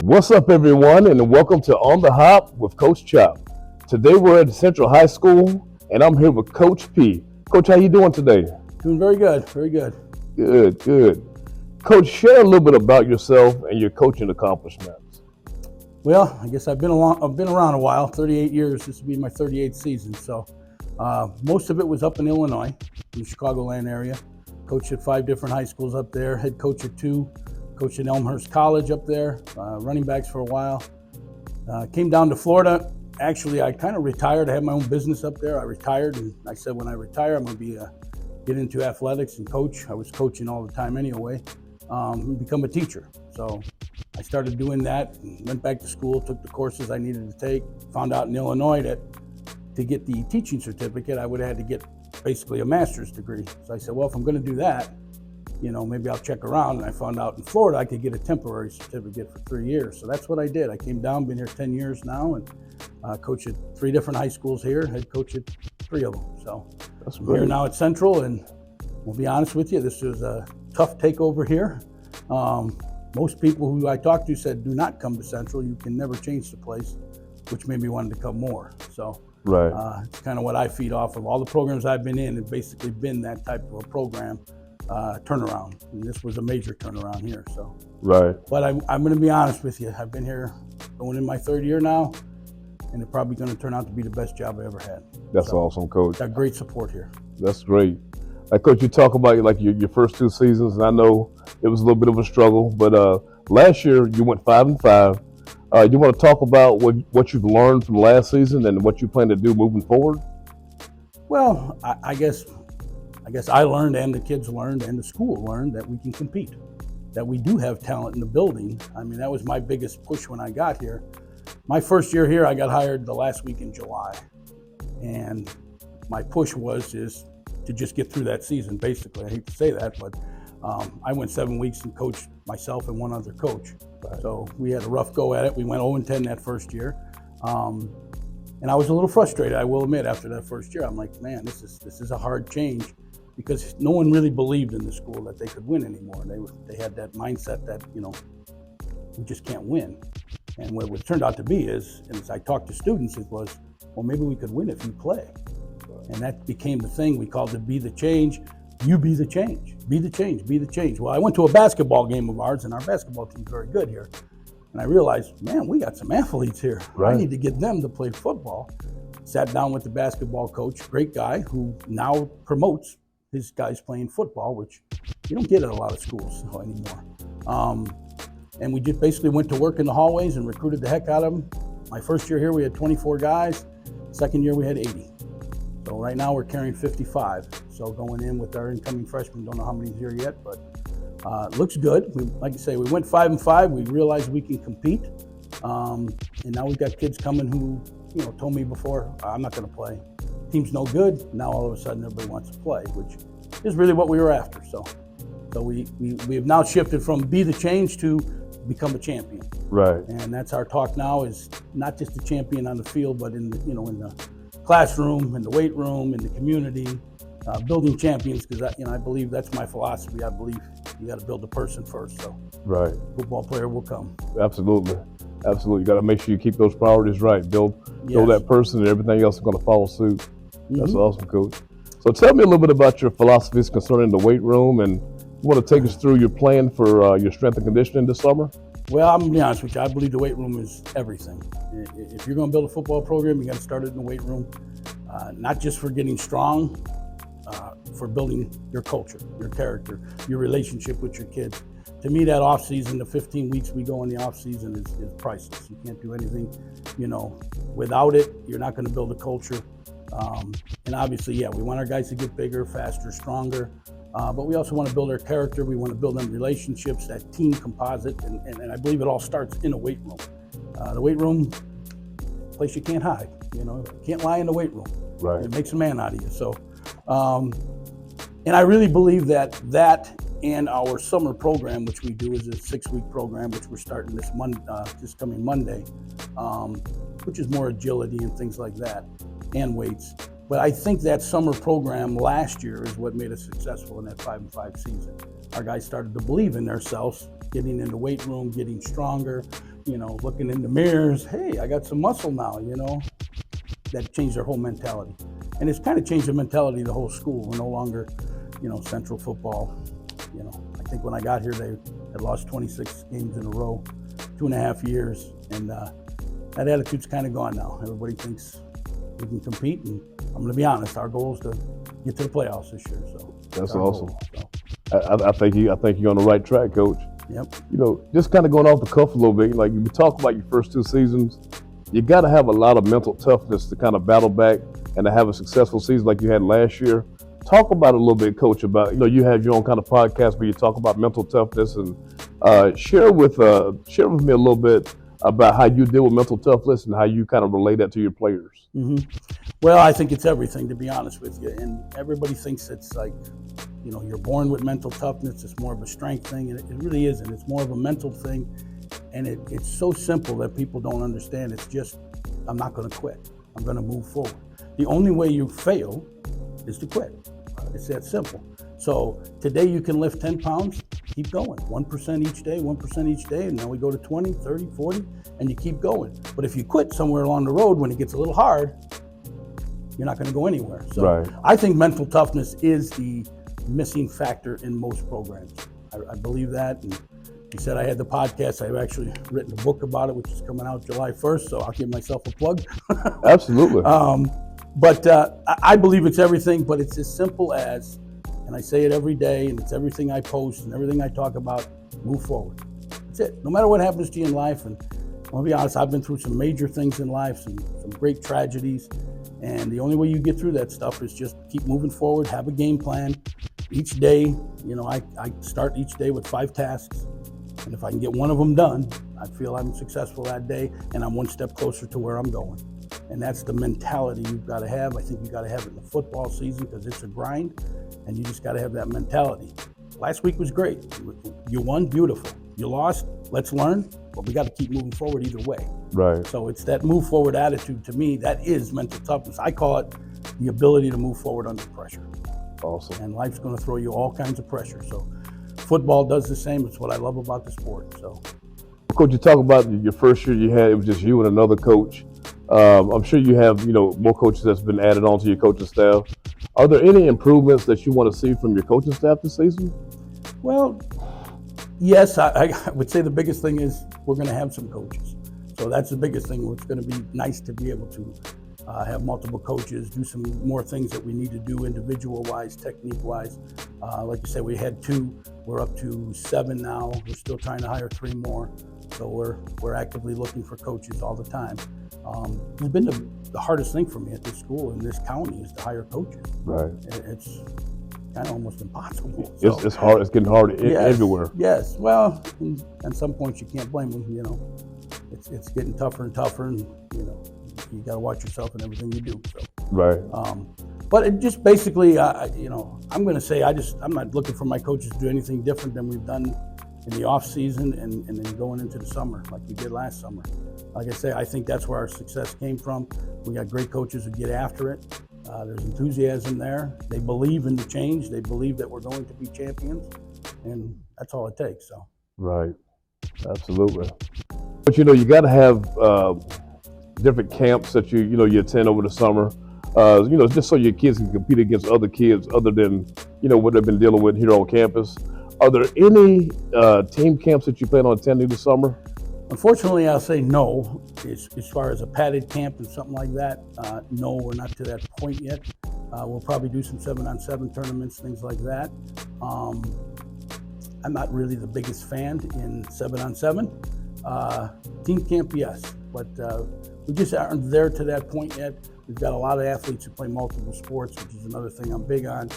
What's up, everyone, and welcome to On the Hop with Coach Chop. Today we're at Central High School, and I'm here with Coach P. Coach, how you doing today? Doing very good, very good. Good. Coach, share a little bit about yourself and your coaching accomplishments. Well, I guess I've been around a while. 38 years. This will be my 38th season. So most of it was up in Illinois, in the Chicagoland area. Coached at 5 different high schools up there. Head coach at 2. Coached at Elmhurst College up there. Running backs for a while. Came down to Florida. Actually, I kind of retired. I had my own business up there. I retired, and I said when I retire, I'm going to get into athletics and coach. I was coaching all the time anyway. And become a teacher. So I started doing that, went back to school, took the courses I needed to take, found out in Illinois that to get the teaching certificate, I would have had to get basically a master's degree. So I said, well, if I'm going to do that, maybe I'll check around. And I found out in Florida I could get a temporary certificate for 3 years. So that's what I did. I came down, been here 10 years now, and coached at 3 different high schools here, head coach at 3 of them. So I'm here now at Central, and we'll be honest with you, this was a tough takeover here. Most people who I talked to said, do not come to Central. You can never change the place, which made me want to come more. So Right. It's kind of what I feed off of. All the programs I've been in have basically been that type of a program turnaround. And this was a major turnaround here. So Right. But I'm going to be honest with you. I've been here going in my 3rd year now, and it's probably going to turn out to be the best job I ever had. That's awesome, Coach. Got great support here. That's great. Coach, you talk about your first 2 seasons, and I know it was a little bit of a struggle, but last year you went 5-5. You want to talk about what you've learned from last season and what you plan to do moving forward? Well, I guess I learned, and the kids learned, and the school learned that we can compete, that we do have talent in the building. I mean, that was my biggest push when I got here. My first year here, I got hired the last week in July, and my push was to just get through that season, basically. I hate to say that, but I went 7 weeks and coached myself and one other coach. Right. So we had a rough go at it. We went 0-10 that first year. And I was a little frustrated, I will admit, after that first year. I'm like, man, this is a hard change, because no one really believed in the school that they could win anymore. They had that mindset that, we just can't win. And what it turned out to be is, and as I talked to students, it was, well, maybe we could win if you play. And that became the thing. We called it Be the Change. You be the change. Be the change. Be the change. Well, I went to a basketball game of ours, and our basketball team's very good here. And I realized, man, we got some athletes here. Right. I need to get them to play football. Sat down with the basketball coach, great guy, who now promotes his guys playing football, which you don't get at a lot of schools anymore. And we just basically went to work in the hallways and recruited the heck out of them. My first year here, we had 24 guys. Second year, we had 80. So right now we're carrying 55. So going in with our incoming freshmen, don't know how many's here yet, but looks good. Like I say, we went 5-5. We realized we can compete. And now we've got kids coming who, told me before, I'm not going to play. Team's no good. Now all of a sudden everybody wants to play, which is really what we were after. So we have now shifted from be the change to become a champion. Right. And that's our talk now, is not just a champion on the field, but in the, in the classroom, in the weight room, in the community, building champions, because I believe that's my philosophy. I believe you got to build a person first. So Right. Football player will come. Absolutely. You got to make sure you keep those priorities right. Build that person, and everything else is going to follow suit. That's awesome, Coach. So tell me a little bit about your philosophies concerning the weight room, and you want to take us through your plan for your strength and conditioning this summer? Well, I'm going to be honest with you. I believe the weight room is everything. If you're going to build a football program, you got to start it in the weight room, not just for getting strong, for building your culture, your character, your relationship with your kids. To me, that off season, the 15 weeks we go in the off season is priceless. You can't do anything, without it. You're not going to build a culture. And obviously, we want our guys to get bigger, faster, stronger. But we also want to build their character. We want to build them relationships, that team composite. And I believe it all starts in a weight room. The weight room, place you can't hide. You can't lie in the weight room. Right. It makes a man out of you. So, and I really believe that and our summer program, which we do, is a 6-week program, which we're starting this coming Monday, which is more agility and things like that, and weights. But I think that summer program last year is what made us successful in that 5-5 season. Our guys started to believe in themselves, getting in the weight room, getting stronger, looking in the mirrors. Hey, I got some muscle now. That changed their whole mentality, and it's kind of changed the mentality of the whole school. We're no longer, central football. I think when I got here, they had lost 26 games in a row, 2.5 years, and that attitude's kind of gone now. Everybody thinks we can compete, and I'm going to be honest, our goal is to get to the playoffs this year. So that's awesome. I think you're on the right track, Coach. Yep. Just kind of going off the cuff a little bit, like you talk about your first 2 seasons, you got to have a lot of mental toughness to kind of battle back and to have a successful season like you had last year. Talk about it a little bit, Coach, about, you have your own kind of podcast where you talk about mental toughness, and share with me a little bit about how you deal with mental toughness and how you kind of relate that to your players. Mm-hmm. Well, I think it's everything, to be honest with you. And everybody thinks it's like, you're born with mental toughness. It's more of a strength thing, and it really isn't. It's more of a mental thing, and it's so simple that people don't understand. It's just, I'm not going to quit. I'm going to move forward. The only way you fail is to quit. It's that simple. So today you can lift 10 pounds, keep going. 1% each day, 1% each day, and then we go to 20, 30, 40, and you keep going. But if you quit somewhere along the road when it gets a little hard, you're not going to go anywhere. So right. I think mental toughness is the missing factor in most programs. I believe that. And you said I had the podcast. I've actually written a book about it, which is coming out July 1st, so I'll give myself a plug. Absolutely. But I believe it's everything, but it's as simple as, and I say it every day, and it's everything I post and everything I talk about, move forward. That's it. No matter what happens to you in life, and I'll be honest, I've been through some major things in life, some great tragedies, and the only way you get through that stuff is just keep moving forward, have a game plan. Each day, I start each day with 5 tasks, and if I can get one of them done, I feel I'm successful that day, and I'm one step closer to where I'm going. And that's the mentality you've got to have. I think you got to have it in the football season because it's a grind, and you just got to have that mentality. Last week was great. You won, beautiful. You lost, let's learn, but we got to keep moving forward either way. Right. So it's that move forward attitude, to me, that is mental toughness. I call it the ability to move forward under pressure. Awesome. And life's going to throw you all kinds of pressure. So football does the same. It's what I love about the sport. So, Coach, you talk about your first year you had, it was just you and another coach. I'm sure you have, more coaches that's been added on to your coaching staff. Are there any improvements that you want to see from your coaching staff this season? Well, yes, I would say the biggest thing is we're going to have some coaches. So that's the biggest thing. It's going to be nice to be able to have multiple coaches, do some more things that we need to do individual-wise, technique-wise. Like you said, we had 2. We're up to 7 now. We're still trying to hire 3 more. So we're actively looking for coaches all the time. It's been the hardest thing for me at this school in this county is to hire coaches. Right. It's kind of almost impossible. So, it's hard. It's getting hard everywhere. Yes. Well, at some points you can't blame them. It's getting tougher and tougher, and you got to watch yourself in everything you do. So. Right. But it just basically, I'm going to say I'm not looking for my coaches to do anything different than we've done in the off season and then going into the summer like we did last summer. Like I say, I think that's where our success came from. We got great coaches who get after it. There's enthusiasm there. They believe in the change. They believe that we're going to be champions, and that's all it takes. So. Right. Absolutely. But you got to have different camps that you attend over the summer. Just so your kids can compete against other kids other than what they've been dealing with here on campus. Are there any team camps that you plan on attending this summer? Unfortunately, I'll say no. As far as a padded camp and something like that, no, we're not to that point yet. We'll probably do some 7-on-7 tournaments, things like that. I'm not really the biggest fan in 7-on-7. Team camp, yes, but we just aren't there to that point yet. We've got a lot of athletes who play multiple sports, which is another thing I'm big on.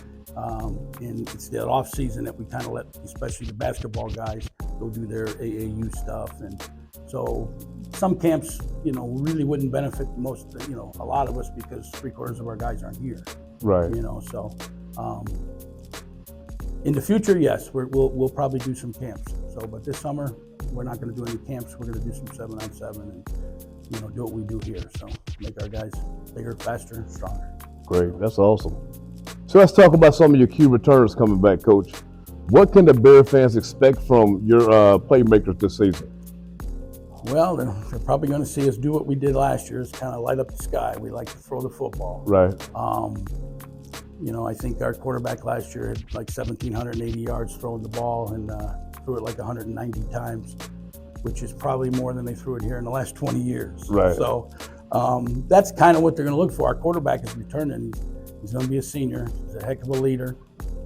And it's that off season that we kind of let, especially the basketball guys, go do their AAU stuff. And so some camps, really wouldn't benefit most, a lot of us because 3/4 of our guys aren't here. Right. So in the future, yes, we'll probably do some camps. So, but this summer, we're not going to do any camps. We're going to do some 7-on-7 and, do what we do here. So make our guys bigger, faster, stronger. Great. That's awesome. So let's talk about some of your key returners coming back, Coach. What can the Bear fans expect from your playmakers this season? Well, they're probably going to see us do what we did last year, is kind of light up the sky. We like to throw the football. Right. I think our quarterback last year had like 1,780 yards throwing the ball and threw it like 190 times, which is probably more than they threw it here in the last 20 years. Right. So that's kind of what they're going to look for. Our quarterback is returning. He's going to be a senior. He's a heck of a leader,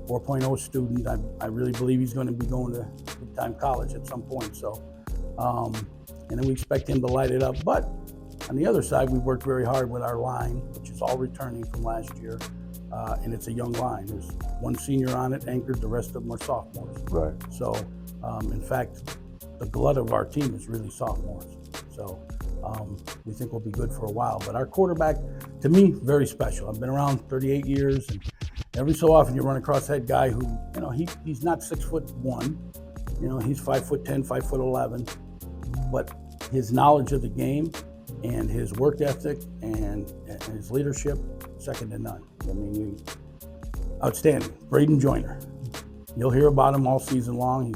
4.0 student. I really believe he's going to be going to big-time college at some point. So, and then we expect him to light it up. But on the other side, we worked very hard with our line, which is all returning from last year. And it's a young line. There's one senior on it, anchored. The rest of them are sophomores. Right. So, in fact, the glut of our team is really sophomores. So, we think we'll be good for a while. But our quarterback, to me, very special. I've been around 38 years, and every so often you run across that guy who, he's not 6'1". He's 5'10", 5'11", but his knowledge of the game and his work ethic and his leadership, second to none. I mean, outstanding. Braden Joyner. You'll hear about him all season long.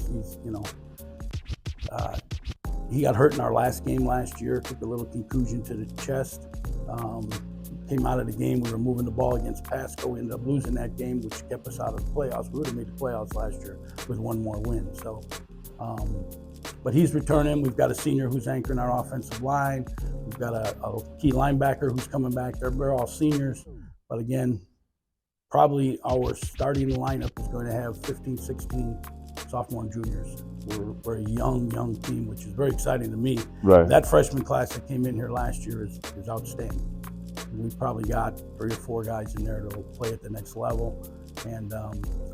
He got hurt in our last game last year, took a little concussion to the chest. Came out of the game. We were moving the ball against Pasco. We ended up losing that game, which kept us out of the playoffs. We would have made the playoffs last year with one more win. So, but he's returning. We've got a senior who's anchoring our offensive line. We've got a key linebacker who's coming back. They're all seniors. But again, probably our starting lineup is going to have 15, 16 sophomore and juniors. We're a young team, which is very exciting to me. Right. That freshman class that came in here last year is outstanding. We've probably got 3 or 4 guys in there that will play at the next level. And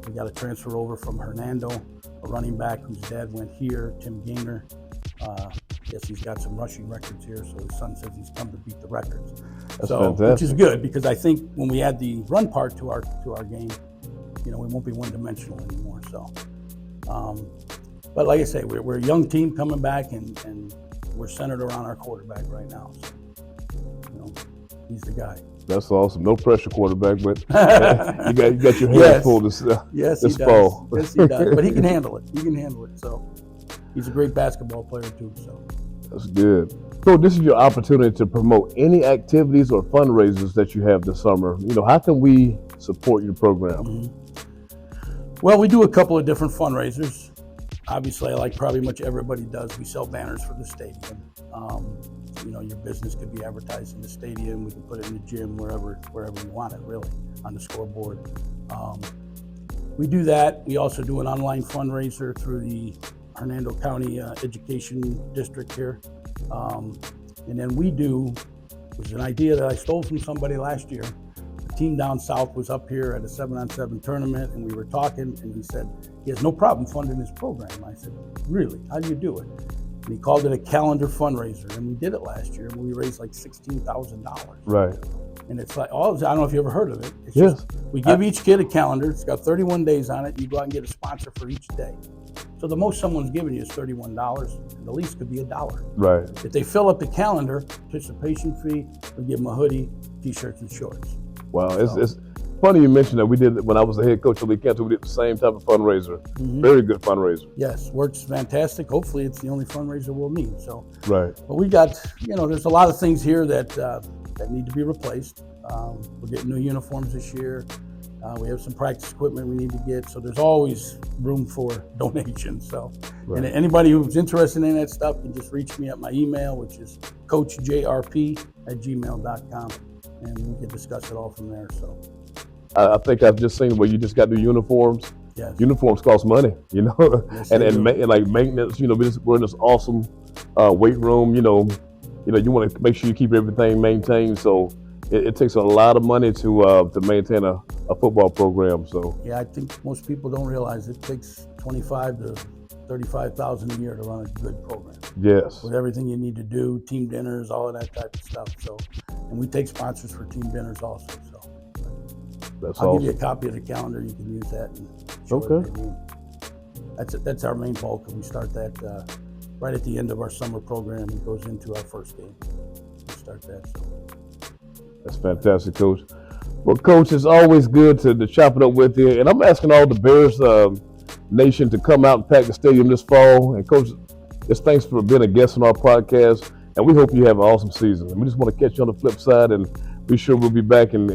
we got a transfer over from Hernando, a running back whose dad went here, Tim Gaynor. Guess he's got some rushing records here, so his son says he's come to beat the records. That's fantastic. Which is good, because I think when we add the run part to our game, we won't be one-dimensional anymore. So, but like I say, we're a young team coming back, and we're centered around our quarterback right now. So, he's the guy. That's awesome. No pressure quarterback, but you got your hands full this fall. Yes, he does. But he can handle it. So he's a great basketball player too. So that's good. So this is your opportunity to promote any activities or fundraisers that you have this summer. How can we support your program? Mm-hmm. Well, we do a couple of different fundraisers. Obviously, like probably much everybody does, we sell banners for the stadium. Your business could be advertised in the stadium. We can put it in the gym, wherever you want it, really, on the scoreboard. We do that. We also do an online fundraiser through the Hernando County Education District here. And then it was an idea that I stole from somebody last year. The team down south was up here at a 7-on-7 tournament, and we were talking, and he said he has no problem funding his program. I said, really? How do you do it? And he called it a calendar fundraiser, and we did it last year, and we raised like $16,000. Right. And it's like, I don't know if you ever heard of it. It's yes. Just, we give each kid a calendar. It's got 31 days on it. You go out and get a sponsor for each day. So the most someone's giving you is $31, and the least could be $1. Right. If they fill up the calendar, participation fee, we give them a hoodie, t-shirts, and shorts. Wow, it's funny you mentioned that. We did when I was the head coach of Lee County. We did the same type of fundraiser. Mm-hmm. Very good fundraiser. Yes, works fantastic. Hopefully, it's the only fundraiser we'll need. So, right. But we got, there's a lot of things here that need to be replaced. We're getting new uniforms this year. We have some practice equipment we need to get. So there's always room for donations. So, right. And anybody who's interested in that stuff can just reach me at my email, which is coachjrp@gmail.com, and we can discuss it all from there. So. I think I've just seen where you just got new uniforms. Yes. Uniforms cost money, Yes, and like maintenance. We're in this awesome weight room. You want to make sure you keep everything maintained. So it takes a lot of money to maintain a football program. So yeah, I think most people don't realize it takes $25,000 to $35,000 a year to run a good program. Yes. With everything you need to do, team dinners, all of that type of stuff. So, and we take sponsors for team dinners also. So. I'll give you a copy of the calendar. You can use that. And show it. That's our main bulk, and we start that right at the end of our summer program. It goes into our first game. We start that. So. That's fantastic, Coach. Well, Coach, it's always good to chop it up with you. And I'm asking all the Bears Nation to come out and pack the stadium this fall. And Coach, Just thanks for being a guest on our podcast, and we hope you have an awesome season. And we just want to catch you on the flip side, and be sure we'll be back and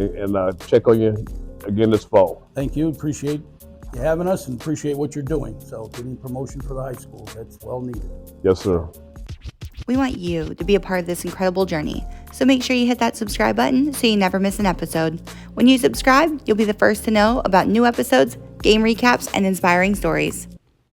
check on you again this fall. Thank you. Appreciate you having us and appreciate what you're doing. So getting promotion for the high school, that's well needed. Yes, sir. We want you to be a part of this incredible journey, so make sure you hit that subscribe button so you never miss an episode. When you subscribe, you'll be the first to know about new episodes, game recaps, and inspiring stories.